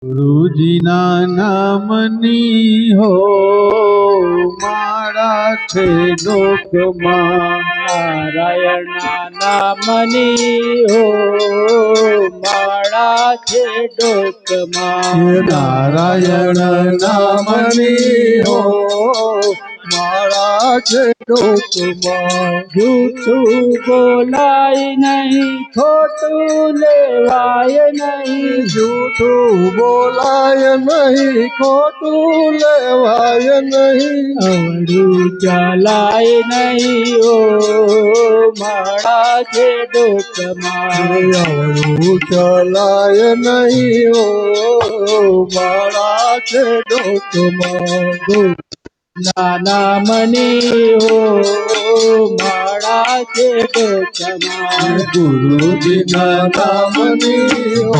ગુરુજીના નામની હો માળા છે લોકમાં, નારાયણના નામની હો માળા છે ડોકમાં, નારાયણ નામની હો માળા છે ડોકમાં. જૂઠું બોલાય નહીં, ખોટું લેવાય નહીં, જૂઠું બોલાય નહીં, ખોટું લેવાય નહીં, અવળું ચાલાય નહીં ઓ માળા છે ડોકમાં, અવળું ચલાય નહીં ઓ માળા છે ડોકમાં. નામની હો માળા છે ડોકમાં, ગુરુજીના નામની હો.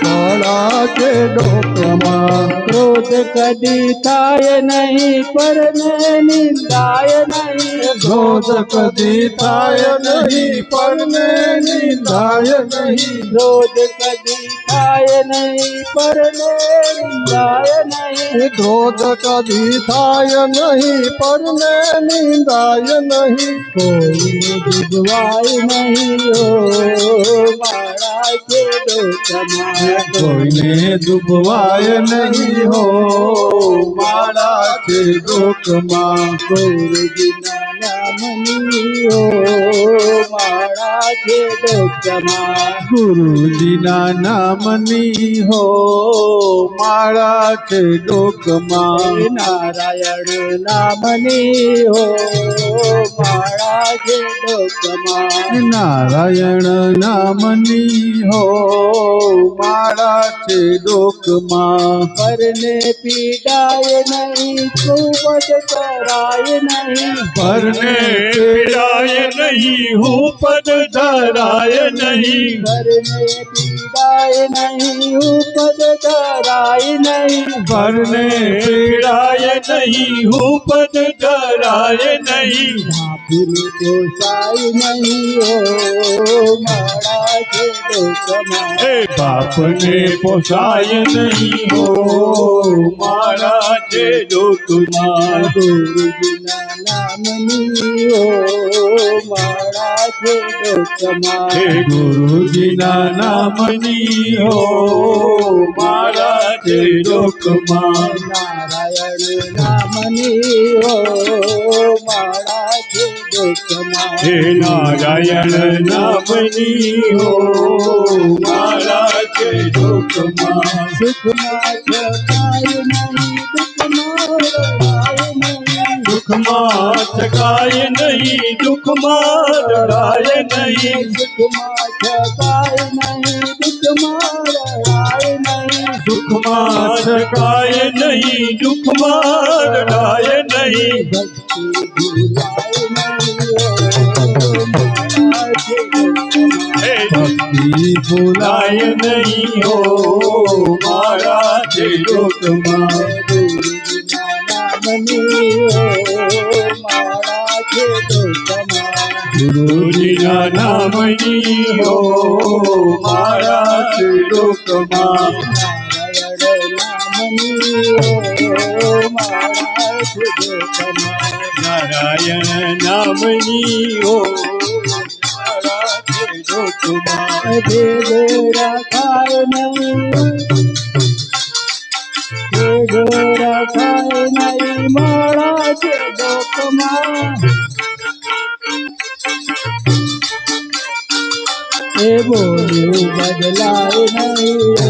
માળા છે ડોકમાં. ક્રોધ કદી થાય નહીં, પરને નિંદાય નહીં, ક્રોધ કદી થાય નહીં, પરને નિંદાય નહીં, ક્રોધ કદી થાય નહીં, પરને નિંદાય નહીં, ક્રોધ કદી થાય નહીં, પરને નિંદાય નહીં, કોઈને ડૂબવાય નહીં ઓ માળા છે ડોકમાં, કોઈને ડૂબવાય નહીં હો માળા છે ડોકમાં. ગુરુજીના નામની હો માળા છે ડોકમાં, ગુરુજીના નામની હો માળા છે ડોકમાં. નારાયણ નામની હો માળા છે ડોકમાં, નારાયણ નામની હો માળા છે ડોકમાં. પરને પીડાય નહીં, કુવત કરાય નહીં, પરને પીડાય નહીં, હું પદ ધરાય નહીં, પરને પીડાય નહીં, ઉપદ કરાય નહીં, પરને પીડાય નહીં, હું પદ ધરાય નહીં, બાપુને પોસાય નહીં ઓ માળા છે ડોકમાં, બાપને પોસાય નહીં હો માળા છે ડોકમાં. ગુરુજીના નામની ઓ માળા છે ડોકમાં, ગુરુજીના નામની હો માળા છે ડોકમાં. નારાયણ નામની ઓ માળા છે ડોકમાં, નારાયણ નામની હો માળા છે ડોકમાં. સુખમાં છકાય નહીં, દુઃખમાં રડાય નહીં, સુખમાં ચકાય નહીં, દુઃખમાં રડાય નહીં, સુખમાં છકાય નહીં, દુઃખમાં રડાય નહીં, સુખમાં ચકાય નહીં, દુઃખમાં રડાય નહીં, ભક્તિ ભૂલાય નહીં ઓ માળા છે ડોકમાં, ગુરુજીના નામની હો માળા છે ડોકમાં. નારાયણ નામની ઓ માળા છે ડોકમાં, ભેદ રખાય નહીં, ભેદ રખાય નહીં, માળા છે ડોકમાં, એ બોલ્યું બદલાય નહીં ઓ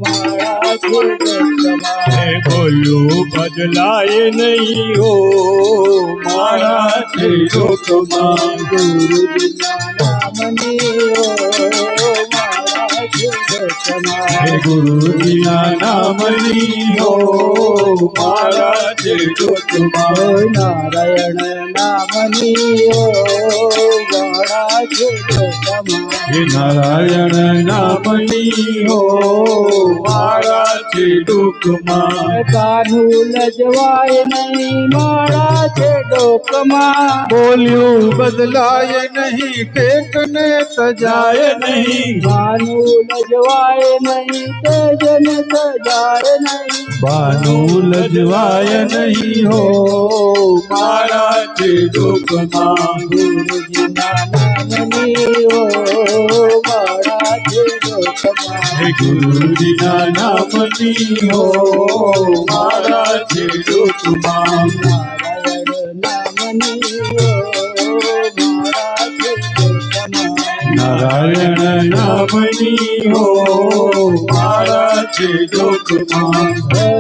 માળા છે ડોકમાં, બોલ્યું બદલાય નહીં હો માળા છે ડોકમાં. ગુરુજીના નામની ઓ માળા છે ડોકમાં, સમાય ગુરુજીના નામની હો મારા છે દુઃખમાં નારાયણ નામની ઓ મારા છે સમાય નારાયણ નામની હો મારા છે દુઃખમાં કાનું લજવાય નહીં મારા છે ડોકમાં બોલ્યું બદલાય નહીં ટેકને તજાય નહીં કાનું લજવાય નહીં તેજન સજાય નહીં બાનું લજવાય નહીં હો મારા છે દુઃખમાં ગુરુજીના નામની ઓ મારા છે ડોકમાં ગુરુજીના નામની હો મારા છે દુઃખમાં નારાયણ નામની ઓ મારા છે ડોકમાં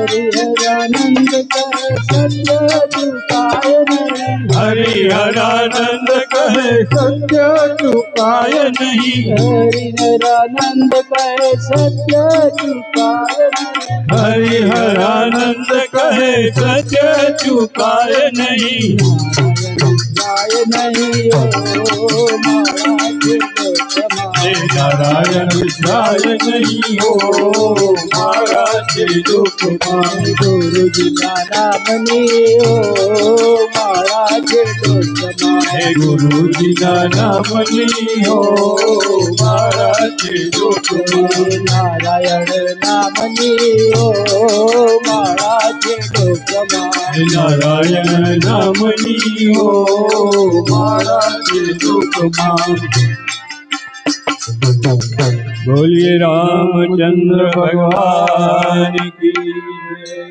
નારાયણ નામની હો હરિહરાનંદ કહે સત્ય ચુકાય નહીં હરિહરાનંદ કહે સત્ય ચુકાય નહીં હરિહરાનંદ કહે સત્ય ચુકાય નહીં હરિહરાનંદ કહે સત્ય ચુકાય નહીં જાય નહીં ઓ મારા છે ડોકમાં નારાયણ જાય નહીં હો મારા છે દુઃખમાં ગુરુજીના નામની ઓ મારા છે ડોકમાં ગુરુજીના નામની હો મારા છે દુઃખમાં નારાયણ નામની ઓ મારા છે ડોકમાં નારાયણ નામની હો મારા છે દુઃખમાં બોલીએ રામચંદ્ર ભગવાન કી જય।